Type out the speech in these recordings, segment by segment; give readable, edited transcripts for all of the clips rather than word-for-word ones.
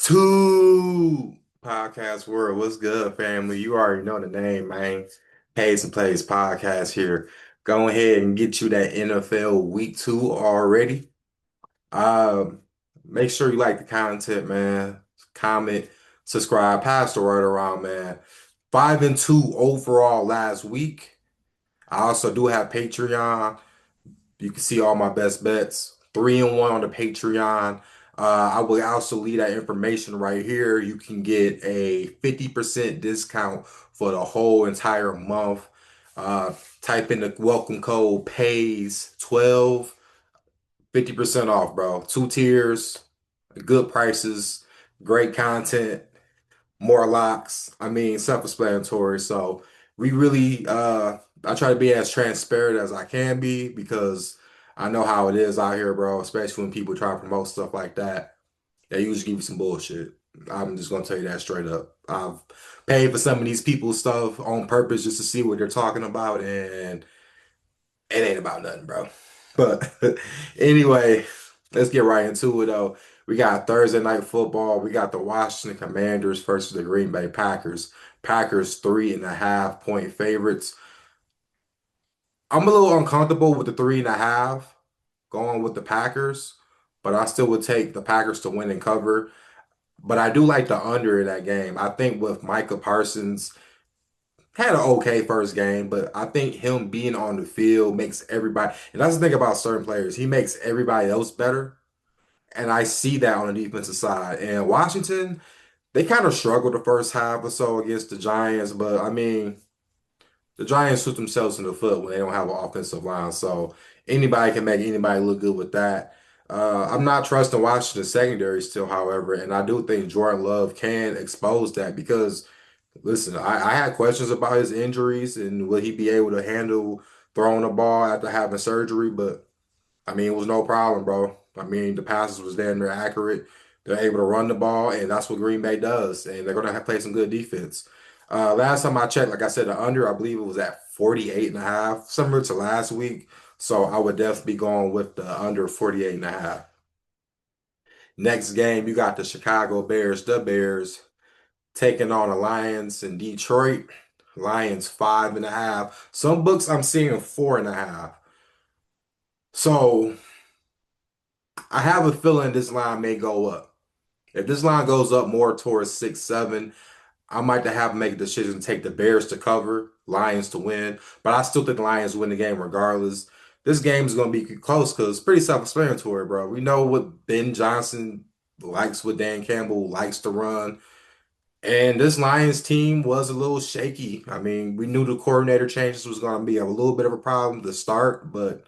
Two podcast world. What's good, family? You already know the name, man. Pays and Plays podcast here. Go ahead and get you that NFL week two already. Um, Make sure you like the content, man. Comment, subscribe, pass the word around, man. 5-2 overall last week. I also do have Patreon. You can see all my best bets. 3-1 on the Patreon. I will also leave that information right here. You can get a 50% discount for the whole entire month. Uh, Type in the welcome code PAYS12, 50% off, bro. Two tiers, good prices, great content, more locks. I mean, self-explanatory. So we really I try to be as transparent as I can be because I know how it is out here, bro, especially when people try to promote stuff like that. They usually give you some bullshit. I'm just gonna tell you that straight up. I've paid for some of these people's stuff on purpose just to see what they're talking about, and it ain't about nothing, bro. But anyway, let's get right into it though. We got Thursday night football. We got the Washington Commanders versus the Green Bay Packers. Packers 3.5 point favorites. I'm a little uncomfortable with the 3.5 going with the Packers, but I still would take the Packers to win and cover. But I do like the under in that game. I think with Micah Parsons had an okay first game, but I think him being on the field makes everybody, and that's the thing about certain players, he makes everybody else better. And I see that on the defensive side. And Washington, they kind of struggled the first half or so against the Giants, but I mean, the Giants shoot themselves in the foot when they don't have an offensive line. So anybody can make anybody look good with that. I'm not trusting Washington secondary still, however, and I do think Jordan Love can expose that because listen, I had questions about his injuries and will he be able to handle throwing the ball after having surgery, but I mean, it was no problem, bro. I mean, the passes was damn near accurate. They're able to run the ball, and that's what Green Bay does. And they're going to play some good defense. Last time I checked, like I said, the under, I believe it was at 48.5, similar to last week. So I would definitely be going with the under 48.5. Next game, you got the Chicago Bears, the Bears, taking on the Lions in Detroit. Lions 5.5. Some books I'm seeing 4.5. So I have a feeling this line may go up. If this line goes up more towards 6-7, I might have to make a decision to take the Bears to cover, Lions to win. But I still think the Lions win the game regardless. This game is going to be close because it's pretty self-explanatory, bro. We know what Ben Johnson likes, what Dan Campbell likes to run. And this Lions team was a little shaky. I mean, we knew the coordinator changes was going to be a little bit of a problem to start, but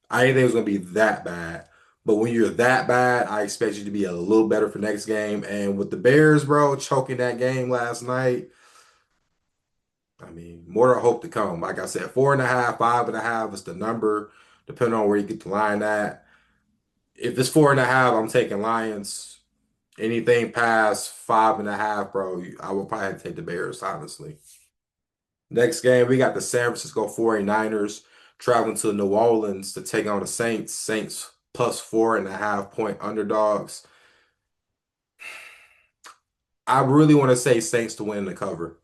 I didn't think it was going to be that bad. But when you're that bad, I expect you to be a little better for next game. And with the Bears, bro, choking that game last night, I mean, more to hope to come. Like I said, 4.5, 5.5 is the number, depending on where you get the line at. If it's 4.5, I'm taking Lions. Anything past 5.5, bro, I will probably have to take the Bears, honestly. Next game, we got the San Francisco 49ers traveling to New Orleans to take on the Saints. Saints plus 4.5 point underdogs. I really want to say Saints to win the cover.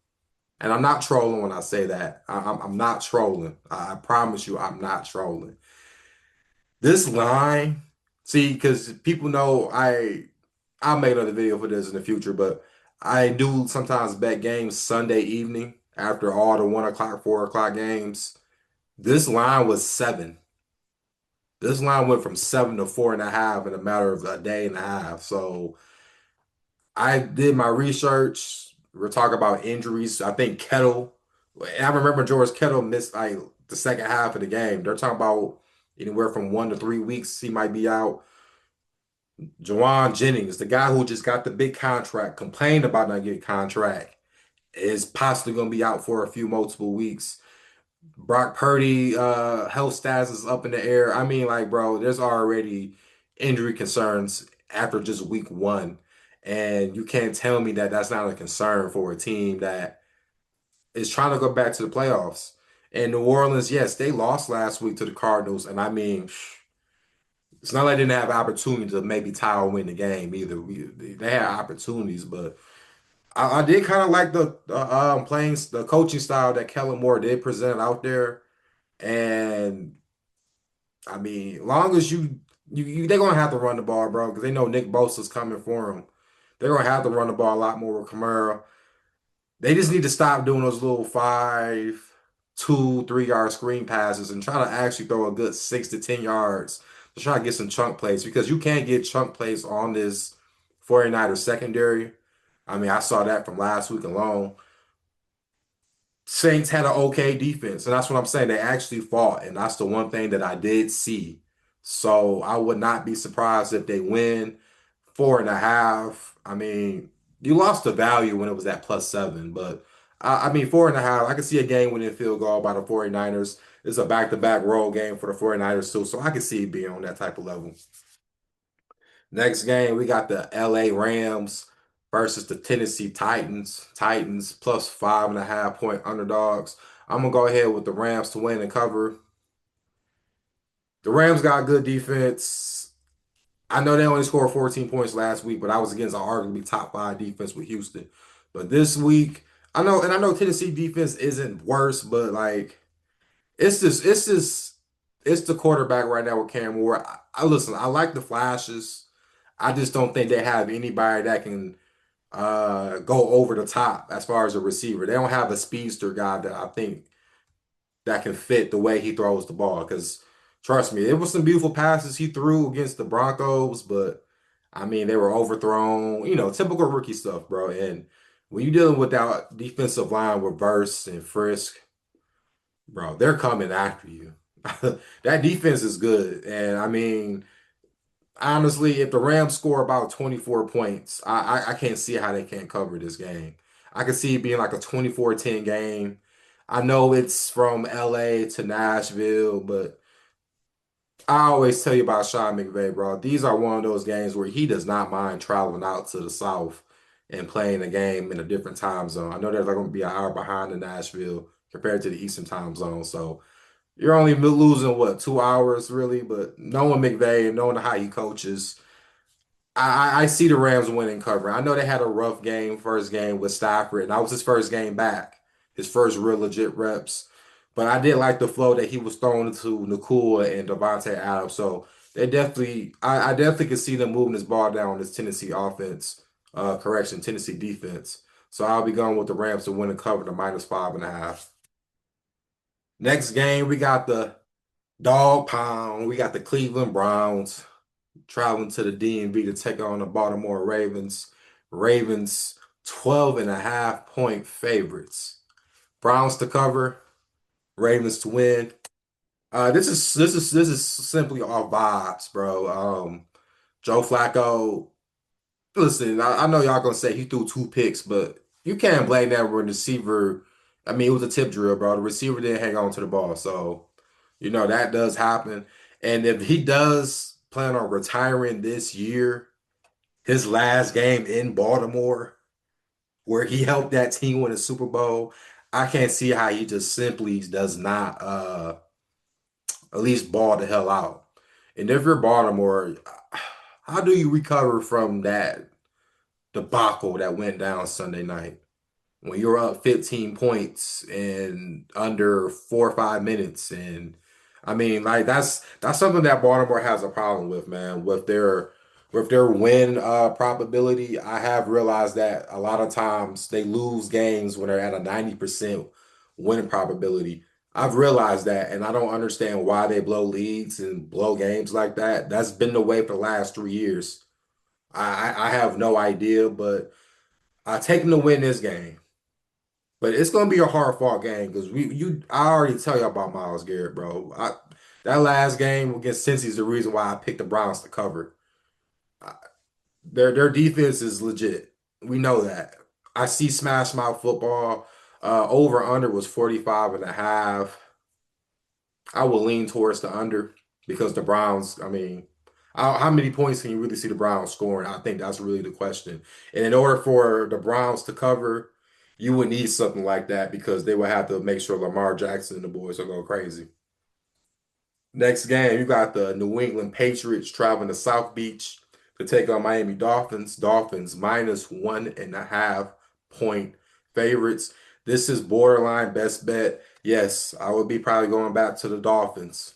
And I'm not trolling when I say that. I'm not trolling. I promise you, I'm not trolling. This line, see, because people know I'll make another video for this in the future, but I do sometimes bet games Sunday evening after all the 1 o'clock, 4 o'clock games. This line was 7. This line went from 7 to 4.5 in a matter of a day and a half. So I did my research. We're talking about injuries. I think Kettle, and I remember George Kettle missed like the second half of the game. They're talking about anywhere from 1 to 3 weeks he might be out. Jawan Jennings, the guy who just got the big contract, complained about not getting contract, is possibly going to be out for a few multiple weeks. Brock Purdy, health status is up in the air. I mean, like, bro, there's already injury concerns after just week one. And you can't tell me that that's not a concern for a team that is trying to go back to the playoffs. And New Orleans, yes, they lost last week to the Cardinals. And I mean, It's not like they didn't have opportunity to maybe tie or win the game either. They had opportunities, but I did kind of like the playing the coaching style that Kellen Moore did present out there. And I mean, long as they're gonna have to run the ball, bro, because they know Nick Bosa's coming for them. They're gonna have to run the ball a lot more with Kamara. They just need to stop doing those little 5, 2, 3 yard screen passes and try to actually throw a good 6 to 10 yards to try to get some chunk plays because you can't get chunk plays on this 49ers secondary. I mean, I saw that from last week alone. Saints had an okay defense, and that's what I'm saying. They actually fought, and that's the one thing that I did see. So I would not be surprised if they win 4.5. I mean, you lost the value when it was at +7, but I mean, 4.5. I could see a game winning field goal by the 49ers. It's a back-to-back road game for the 49ers, too, so I could see it being on that type of level. Next game, we got the LA Rams versus the Tennessee Titans. Titans plus 5.5 point underdogs. I'm gonna go ahead with the Rams to win and cover. The Rams got good defense. I know they only scored 14 points last week, but I was against an arguably top five defense with Houston. But this week, I know Tennessee defense isn't worse, but like it's it's the quarterback right now with Cam Ward. I listen, I like the flashes. I just don't think they have anybody that can go over the top as far as a receiver. They don't have a speedster guy that I think that can fit the way he throws the ball. Because trust me, it was some beautiful passes he threw against the Broncos, but I mean they were overthrown. You know, typical rookie stuff, bro. And when you're dealing with that defensive line with Verse and Frisk, bro, they're coming after you. That defense is good, and I mean honestly, if the Rams score about 24 points, I can't see how they can't cover this game. I could see it being like a 24-10 game. I know it's from LA to Nashville, but I always tell you about Sean McVay, bro. These are one of those games where he does not mind traveling out to the South and playing a game in a different time zone. I know they're going to be an hour behind in Nashville compared to the Eastern time zone, so you're only losing what 2 hours really. But knowing McVay and knowing how he coaches. I see the Rams winning cover. I know they had a rough game, first game with Stafford, and that was his first game back, his first real legit reps. But I did like the flow that he was throwing to Nakua and Devontae Adams. So I definitely could see them moving this ball down on this Tennessee offense, Tennessee defense. So I'll be going with the Rams to win and cover the -5.5. Next game, we got the Dog Pound. We got the Cleveland Browns traveling to the DMV to take on the Baltimore Ravens. Ravens 12.5 point favorites. Browns to cover, Ravens to win. This is simply off vibes, bro. Joe Flacco. Listen, I know y'all gonna say he threw 2 picks, but you can't blame that when the receiver. I mean, it was a tip drill, bro. The receiver didn't hang on to the ball, so you know that does happen. And if he does plan on retiring this year, his last game in Baltimore, where he helped that team win a Super Bowl, I can't see how he just simply does not at least ball the hell out. And if you're Baltimore, how do you recover from that debacle that went down Sunday night? When you're up 15 points in under 4 or 5 minutes. And I mean, like that's something that Baltimore has a problem with, man, with their win probability. I have realized that a lot of times they lose games when they're at a 90% winning probability. I've realized that, and I don't understand why they blow leads and blow games like that. That's been the way for the last 3 years. I have no idea, but I take them to win this game. But it's gonna be a hard fought game because I already tell you about Myles Garrett, bro. That last game against Cincy is the reason why I picked the Browns to cover. I- their defense is legit. We know that. I see smash mouth football. Over under was 45.5. I will lean towards the under because the Browns, I mean, how many points can you really see the Browns scoring? I think that's really the question. And in order for the Browns to cover, you would need something like that because they would have to make sure Lamar Jackson and the boys are going crazy. Next game, you got the New England Patriots traveling to South Beach to take on Miami Dolphins. Dolphins minus 1.5 point favorites. This is borderline best bet. Yes, I would be probably going back to the Dolphins.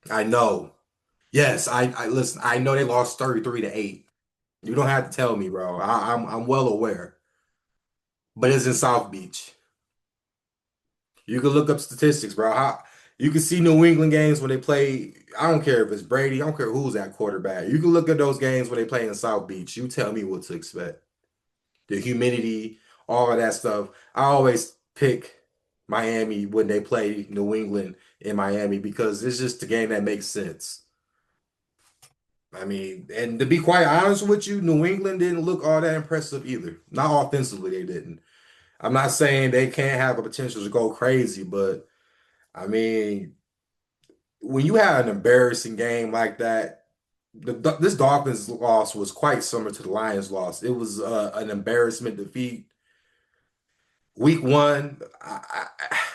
I know. Yes, I listen. I know they lost 33-8. You don't have to tell me, bro. I'm well aware. But it's in South Beach. You can look up statistics, bro. You can see New England games when they play. I don't care if it's Brady. I don't care who's at quarterback. You can look at those games when they play in South Beach. You tell me what to expect. The humidity, all of that stuff. I always pick Miami when they play New England in Miami because it's just the game that makes sense. I mean, and to be quite honest with you, New England didn't look all that impressive either. Not offensively, they didn't. I'm not saying they can't have a potential to go crazy, but I mean, when you have an embarrassing game like that, this Dolphins loss was quite similar to the Lions loss. It was an embarrassment defeat. Week one,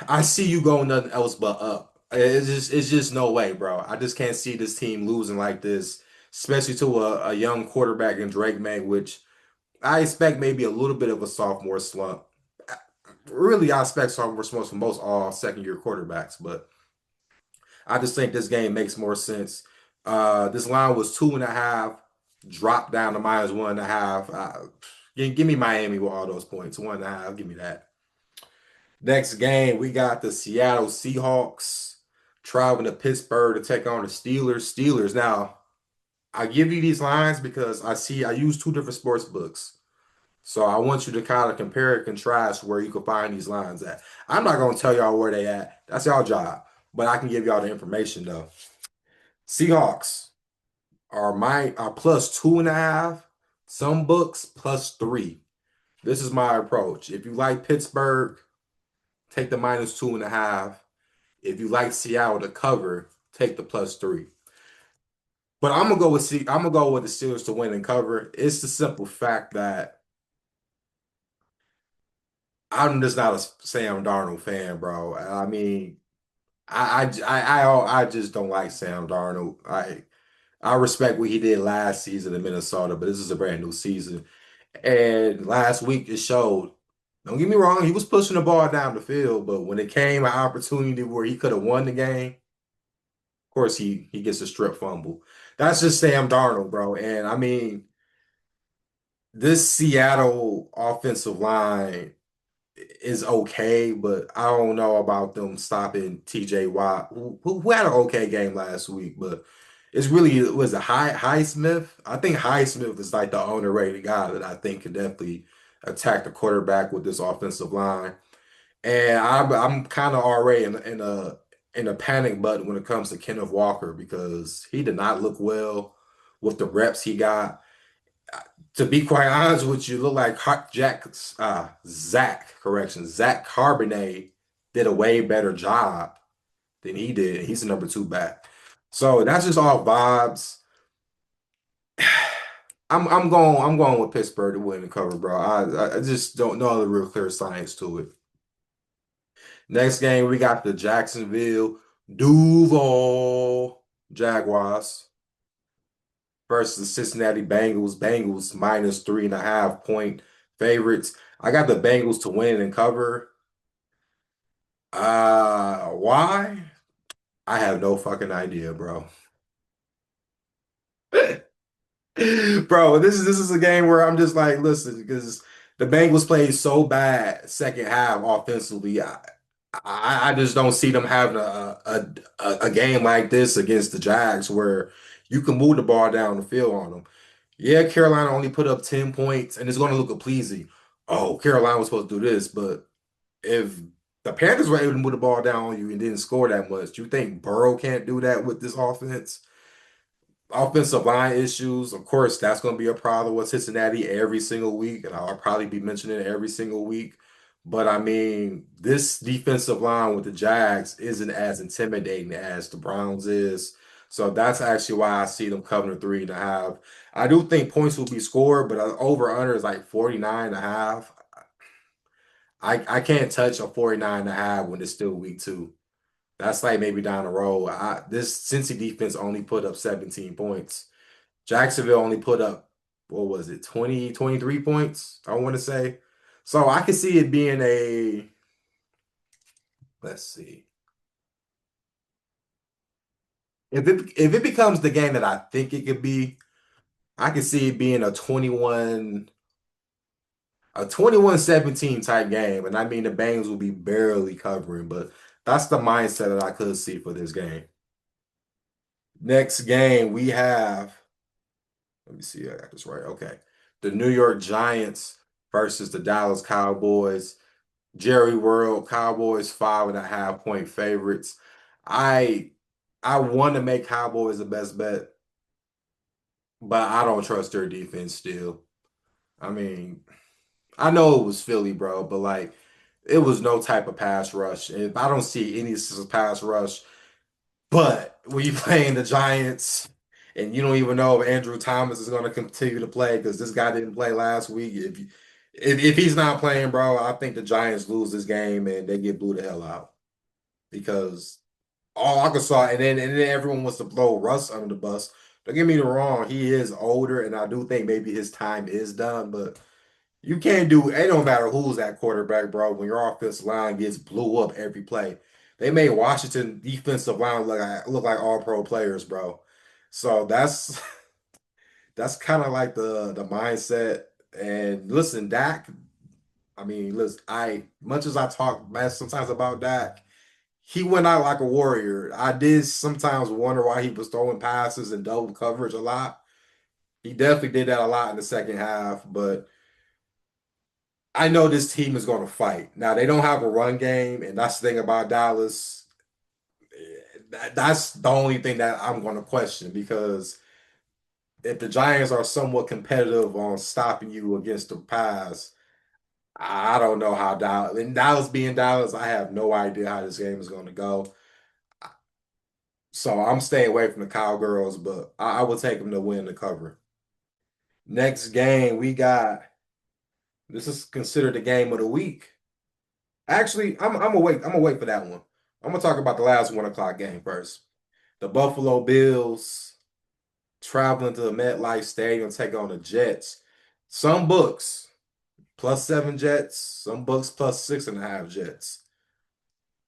I see you going nothing else but up. It's just no way, bro. I just can't see this team losing like this, especially to a young quarterback in Drake May, which I expect maybe a little bit of a sophomore slump. Really, I expect sophomore slumps from most all second year quarterbacks, but I just think this game makes more sense. This line was 2.5, dropped down to minus 1.5. Give me Miami with all those points. 1.5, give me that. Next game, we got the Seattle Seahawks traveling to Pittsburgh to take on the Steelers. Steelers. Now, I give you these lines because I use two different sports books. So I want you to kind of compare and contrast where you can find these lines at. I'm not gonna tell y'all where they at. That's y'all job. But I can give y'all the information though. Seahawks are plus 2.5. Some books plus 3. This is my approach. If you like Pittsburgh, take the minus 2.5. If you like Seattle to cover, take the plus 3. But I'm gonna go with the Steelers to win and cover. It's the simple fact that I'm just not a Sam Darnold fan, bro. I mean, I just don't like Sam Darnold. I respect what he did last season in Minnesota, but this is a brand new season. And last week it showed. Don't get me wrong, he was pushing the ball down the field, but when it came an opportunity where he could have won the game, of course he gets a strip fumble. That's just Sam Darnold, bro. And I mean, this Seattle offensive line is okay, but I don't know about them stopping TJ Watt, who had an okay game last week, but it's really was a Highsmith. I think Highsmith is like the underrated guy that I think can definitely attack the quarterback with this offensive line. And I'm kind of already in a panic button when it comes to Kenneth Walker because he did not look well with the reps he got. To be quite honest with you, look like Zach Carbonet did a way better job than he did. He's the number two back. So that's just all vibes. I'm going with Pittsburgh to win the cover, bro. I just don't know the real clear science to it. Next game we got the Jacksonville Duval Jaguars versus the Cincinnati Bengals. Bengals minus 3.5 point favorites. I got the Bengals to win and cover. Why? I have no fucking idea, bro. Bro, this is a game where I'm just like, listen, because the Bengals played so bad second half offensively. I just don't see them having a game like this against the Jags where you can move the ball down the field on them. Yeah, Carolina only put up 10 points, and it's going to look pleasing. Oh, Carolina was supposed to do this, but if the Panthers were able to move the ball down on you and didn't score that much, you think Burrow can't do that with this offense? Offensive line issues, of course, that's going to be a problem with Cincinnati every single week, and I'll probably be mentioning it every single week. But I mean, this defensive line with the Jags isn't as intimidating as the Browns is. So that's actually why I see them covering 3.5. I do think points will be scored, but over under is like 49.5. I can't touch a 49.5 when it's still week two. That's like maybe down the road. This Cincy defense only put up 17 points. Jacksonville only put up, what was it, 20, 23 points, I want to say. So I could see it being let's see. If it becomes the game that I think it could be, I could see it being a 21-17 type game. And I mean the Bengals will be barely covering, but that's the mindset that I could see for this game. Next game we have, let me see, I got this right. Okay. The New York Giants versus the Dallas Cowboys. Jerry World, Cowboys 5.5 point favorites. I I want to make Cowboys the best bet, but I don't trust their defense still. I mean, I know it was Philly, bro, but like it was no type of pass rush. And if I don't see any pass rush, but when you playing the Giants and you don't even know if Andrew Thomas is going to continue to play because this guy didn't play last week. If he's not playing, bro, I think the Giants lose this game and they get blew the hell out because all Arkansas and then everyone wants to throw Russ under the bus. Don't get me wrong, he is older, and I do think maybe his time is done, but you can't do it. Don't matter who's that quarterback, bro. When your offensive line gets blew up every play, they made Washington defensive line look like all pro players, bro. So that's kind of like the mindset. And listen, Dak. I mean, listen, I much as I talk bad sometimes about Dak, he went out like a warrior. I did sometimes wonder why he was throwing passes and double coverage a lot. He definitely did that a lot in the second half, but I know this team is going to fight. Now they don't have a run game, and that's the thing about Dallas. That's the only thing that I'm going to question because if the Giants are somewhat competitive on stopping you against the pass, I don't know how Dallas. And Dallas being Dallas, I have no idea how this game is going to go. So I'm staying away from the Cowgirls, but I will take them to win the cover. Next game we got. This is considered the game of the week. Actually, I'm gonna wait. I'm gonna wait for that one. I'm gonna talk about the last 1 o'clock game first. The Buffalo Bills traveling to the MetLife Stadium to take on the Jets. Some books +7 Jets, some books +6.5 Jets.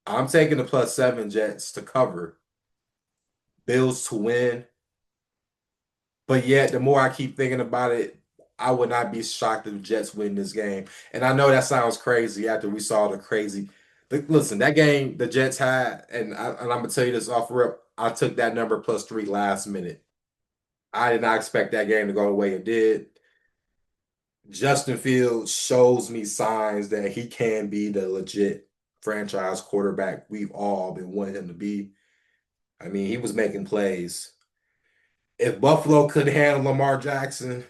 I'm taking the +7 Jets to cover, Bills to win. But yet, the more I keep thinking about it, I would not be shocked if the Jets win this game. And I know that sounds crazy after we saw the crazy. Listen, that game the Jets had, and I'm gonna tell you this off rip. I took that number +3 last minute. I did not expect that game to go the way it did. Justin Fields shows me signs that he can be the legit franchise quarterback we've all been wanting him to be. I mean, he was making plays. If Buffalo could handle Lamar Jackson,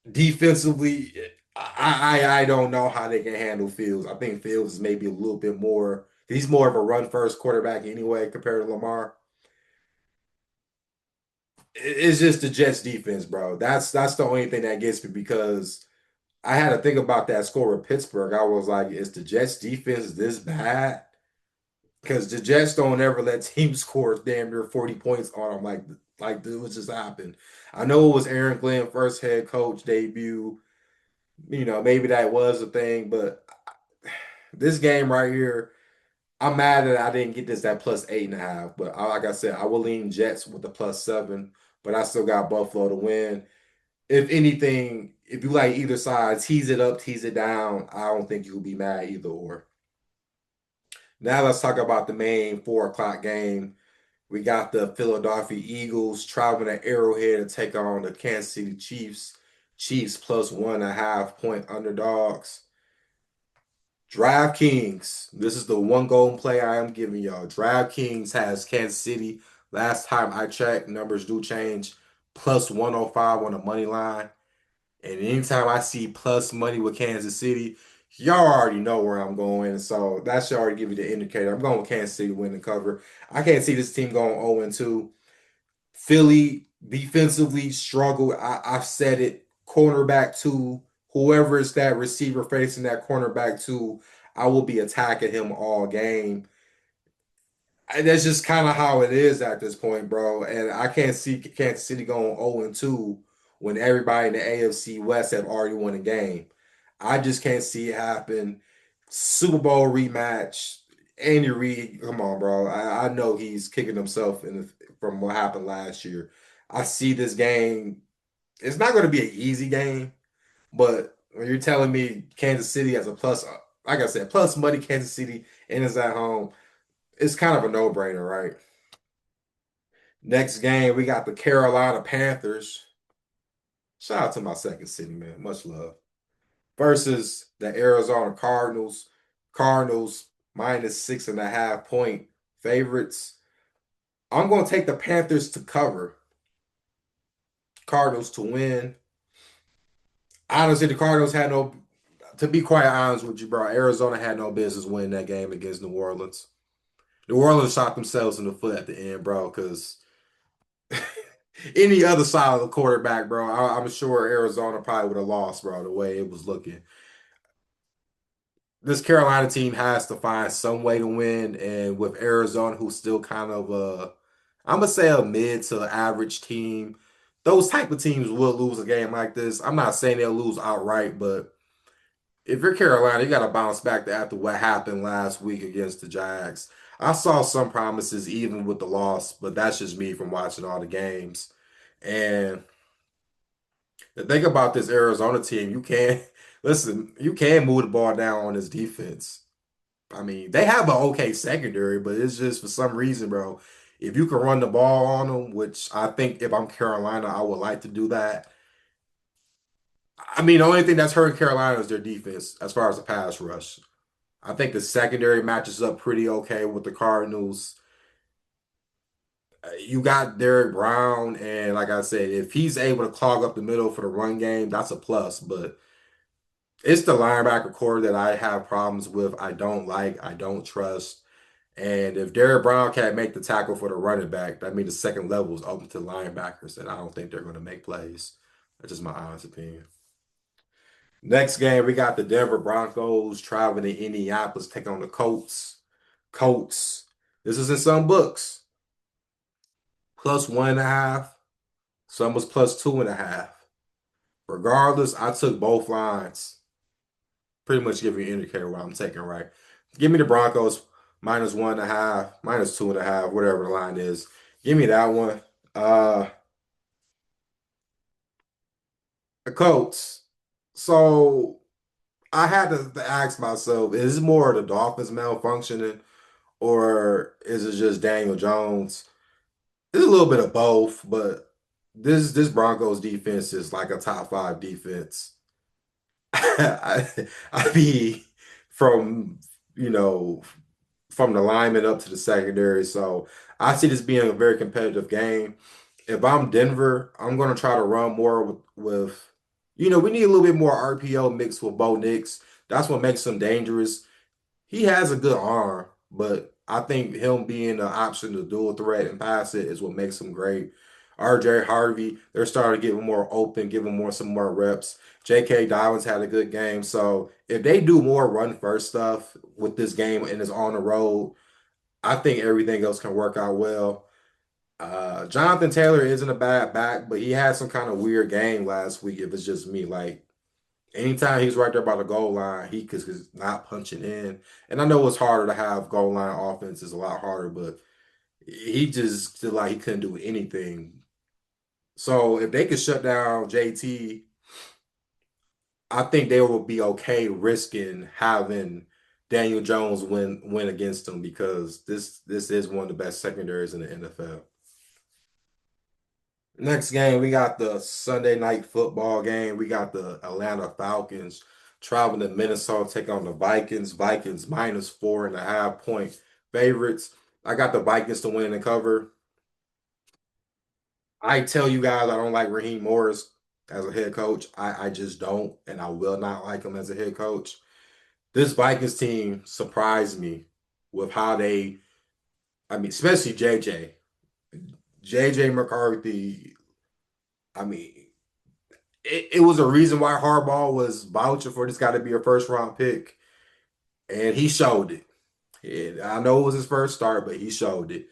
defensively, I don't know how they can handle Fields. I think Fields is maybe a little bit more. He's more of a run first quarterback anyway compared to Lamar. It's just the Jets defense, bro. That's the only thing that gets me because I had to think about that score with Pittsburgh. I was like, is the Jets defense this bad? Because the Jets don't ever let teams score damn near 40 points on them like this was just happened. I know it was Aaron Glenn first head coach debut. Maybe that was a thing, but this game right here, I'm mad that I didn't get this at +8.5. But like I said, I will lean Jets with the +7, but I still got Buffalo to win. If anything, if you like either side, tease it up, tease it down. I don't think you'll be mad either or. Now let's talk about the main 4 o'clock game. We got the Philadelphia Eagles traveling to Arrowhead to take on the Kansas City Chiefs. Chiefs +1.5 point underdogs. DraftKings. This is the one golden play I am giving y'all. DraftKings has Kansas City. Last time I checked, numbers do change. +105 on the money line. And anytime I see plus money with Kansas City, y'all already know where I'm going. So that should already give you the indicator. I'm going with Kansas City to win the cover. I can't see this team going 0-2. Philly defensively struggled. I've said it. Cornerback two, whoever is that receiver facing that cornerback two, I will be attacking him all game. And that's just kind of how it is at this point, bro. And I can't see Kansas City going 0-2 when everybody in the AFC West have already won a game. I just can't see it happen. Super Bowl rematch. Andy Reid, come on, bro. I know he's kicking himself from what happened last year. I see this game. It's not going to be an easy game, but when you're telling me Kansas City has a plus, like I said, plus money, Kansas City, and is at home, it's kind of a no-brainer, right? Next game, we got the Carolina Panthers. Shout out to my second city, man. Much love. Versus the Arizona Cardinals. Cardinals minus 6.5 point favorites. I'm going to take the Panthers to cover, Cardinals to win. Honestly, the Cardinals had no, to be quite honest with you, bro, Arizona had no business winning that game against New Orleans. New Orleans shot themselves in the foot at the end, bro, because any other side of the quarterback, bro, I'm sure Arizona probably would have lost, bro, the way it was looking. This Carolina team has to find some way to win, and with Arizona, who's still kind of I'm gonna say a mid to average team, those type of teams will lose a game like this. I'm not saying they'll lose outright, but if you're Carolina, you got to bounce back after what happened last week against the Jags. I saw some promises even with the loss, but that's just me from watching all the games. And the thing about this Arizona team, you can't listen, you can move the ball down on this defense. I mean, they have an okay secondary, but it's just for some reason, bro. If you can run the ball on them, which I think if I'm Carolina, I would like to do that. I mean, the only thing that's hurting Carolina is their defense as far as the pass rush. I think the secondary matches up pretty okay with the Cardinals. You got Derek Brown, and like I said, if he's able to clog up the middle for the run game, that's a plus. But it's the linebacker core that I have problems with. I don't like, I don't trust. And if Derek Brown can't make the tackle for the running back, that means the second level is open to linebackers, and I don't think they're going to make plays. That's just my honest opinion. Next game, we got the Denver Broncos traveling to Indianapolis, take on the Colts. Colts. This is in some books. Plus 1.5. Some was plus 2.5. Regardless, I took both lines. Pretty much give you an indicator what I'm taking, right? Give me the Broncos minus 1.5, minus 2.5, whatever the line is. Give me that one. Uh the Colts. So I had to ask myself, is it more the Dolphins malfunctioning or is it just Daniel Jones? It's a little bit of both, but this Broncos defense is like a top five defense. I I mean, from you know from the lineman up to the secondary. So I see this being a very competitive game. If I'm Denver, I'm gonna try to run more with we need a little bit more RPO mixed with Bo Nix. That's what makes him dangerous. He has a good arm, but I think him being an option to dual threat and pass it is what makes him great. RJ Harvey, they're starting to get him more open, give him some more reps. J.K. Dobbins had a good game. So if they do more run first stuff with this game and is on the road, I think everything else can work out well. Jonathan Taylor isn't a bad back, but he had some kind of weird game last week. If it's just me, like anytime he's right there by the goal line, he is not punching in. And I know it's harder to have goal line offense is a lot harder, but he just feel like he couldn't do anything. So if they could shut down JT, I think they will be okay risking having Daniel Jones win against them because this is one of the best secondaries in the NFL. Next game, we got the Sunday night football game. We got the Atlanta Falcons traveling to Minnesota, take on the Vikings. Vikings minus 4.5 point favorites. I got the Vikings to win and cover. I tell you guys, I don't like Raheem Morris as a head coach. I just don't, and I will not like him as a head coach. This Vikings team surprised me with how I mean, especially JJ. JJ McCarthy, I mean, it was a reason why Harbaugh was vouching for this guy to be a first round pick. and he showed it. And I know it was his first start, but he showed it.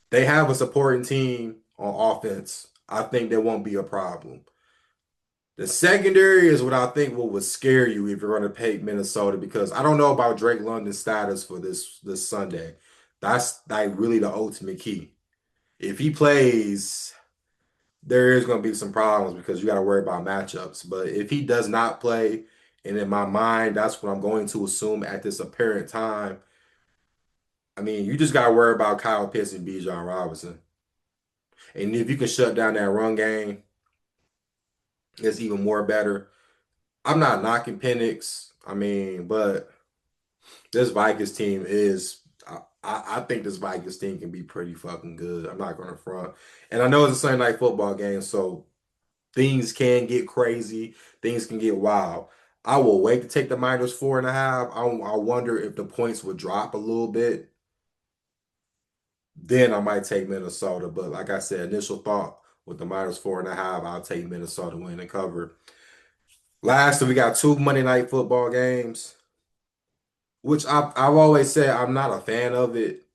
They have a supporting team on offense. I think there won't be a problem. The secondary is what I think what would scare you if you're going to pick Minnesota because I don't know about Drake London's status for this Sunday. That's like really the ultimate key. If he plays, there is going to be some problems because you got to worry about matchups. But if he does not play, and in my mind, that's what I'm going to assume at this apparent time. I mean, you just got to worry about Kyle Pitts and Bijan Robinson. And if you can shut down that run game, it's even more better. I'm not knocking Penix. I mean, but this Vikings team is. I think this Vikings team can be pretty fucking good. I'm not going to front. And I know it's a Sunday night football game, so things can get crazy. Things can get wild. I will wait to take the -4.5. I wonder if the points would drop a little bit. Then I might take Minnesota. But like I said, initial thought with the -4.5, I'll take Minnesota win and cover. Last, we got two Monday night football games, which I've always said I'm not a fan of it,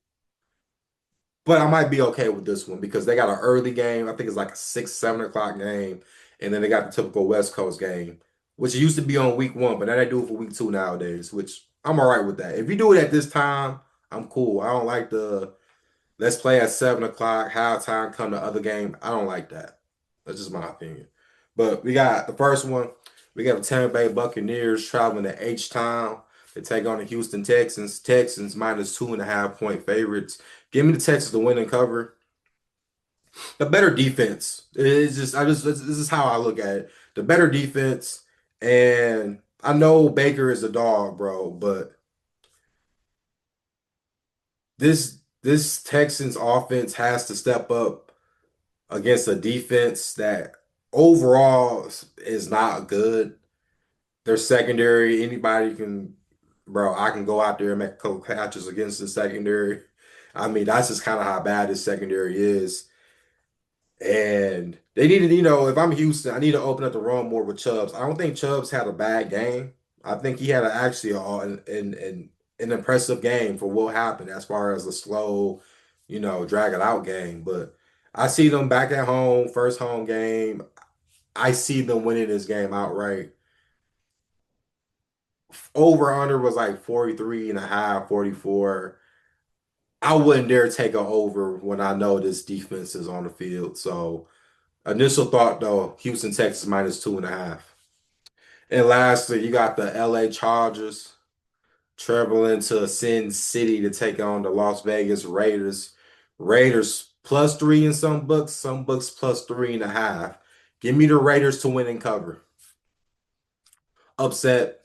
but I might be okay with this one because they got an early game. I think it's like a 6, 7 o'clock game, and then they got the typical West Coast game, which used to be on week one, but now they do it for week two nowadays, which I'm all right with that. If you do it at this time, I'm cool. I don't like the let's play at 7 o'clock, halftime, come the other game. I don't like that. That's just my opinion. But we got the first one. We got the Tampa Bay Buccaneers traveling to H-Town to take on the Houston Texans. Texans -2.5 point favorites. Give me the Texans to win and cover. The better defense. It's just this is how I look at it. The better defense, and I know Baker is a dog, bro, but this Texans offense has to step up against a defense that overall is not good. Their secondary, anybody can, bro, I can go out there and make a couple catches against the secondary. I mean, that's just kind of how bad this secondary is. And they needed, if I'm Houston, I need to open up the run more with Chubbs. I don't think Chubbs had a bad game. I think he had actually an impressive game for what happened as far as a slow, drag it out game. But I see them back at home, first home game. I see them winning this game outright. Over under was like 43.5, 44. I wouldn't dare take a over when I know this defense is on the field. So initial thought though, Houston, Texas -2.5. And lastly, you got the LA Chargers traveling to Sin City to take on the Las Vegas Raiders. Raiders +3 in some books +3.5. Give me the Raiders to win and cover. Upset.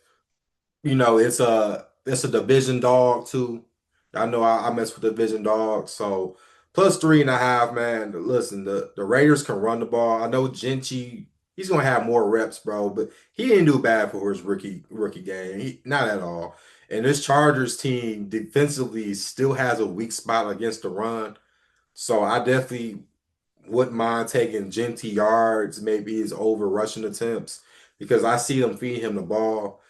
It's a division dog too. I know I mess with division dogs, so +3.5, man. Listen, the Raiders can run the ball. I know Gentry, he's gonna have more reps, bro, but he didn't do bad for his rookie game. Not at all. And this Chargers team defensively still has a weak spot against the run. So I definitely wouldn't mind taking Gentry yards, maybe his over rushing attempts, because I see them feed him the ball.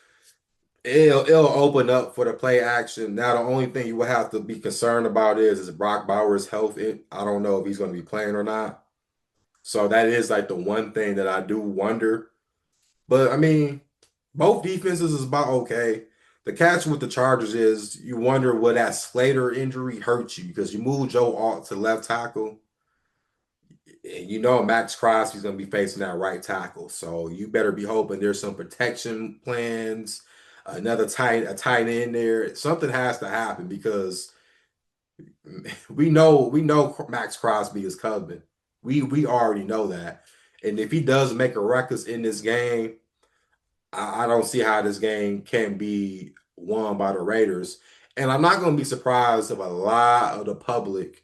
It'll open up for the play action. Now, the only thing you will have to be concerned about is Brock Bowers' health. I don't know if he's going to be playing or not. So that is like the one thing that I do wonder. But I mean, both defenses is about okay. The catch with the Chargers is you wonder will that Slater injury hurt you because you move Joe Alt to left tackle. And Max Crosby's going to be facing that right tackle. So you better be hoping there's some protection plans, a tight end there. Something has to happen because we know Max Crosby is coming. We already know that. And if he does make a ruckus in this game, I don't see how this game can be won by the Raiders. And I'm not going to be surprised if a lot of the public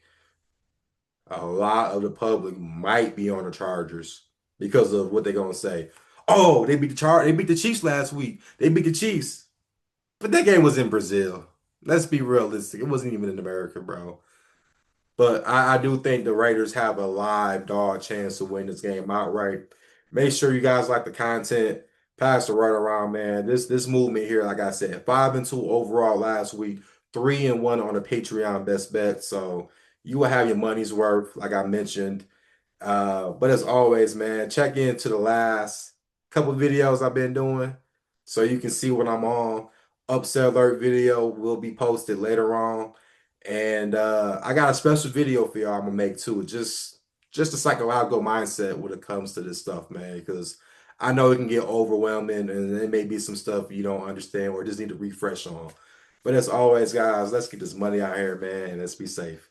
might be on the Chargers because of what they're gonna say. Oh, they beat the Chiefs last week. They beat the Chiefs. But that game was in Brazil. Let's be realistic. It wasn't even in America, bro. But I do think the Raiders have a live dog chance to win this game outright. Make sure you guys like the content. Pass it right around, man. This movement here, like I said, 5-2 overall last week, 3-1 on the Patreon best bet. So you will have your money's worth, like I mentioned. But as always, man, check into the last couple videos I've been doing so you can see what I'm on. Upset alert video will be posted later on. And I got a special video for y'all I'm gonna make too. Just a psychological mindset when it comes to this stuff, man, because I know it can get overwhelming and there may be some stuff you don't understand or just need to refresh on. But as always, guys, let's get this money out here, man, and let's be safe.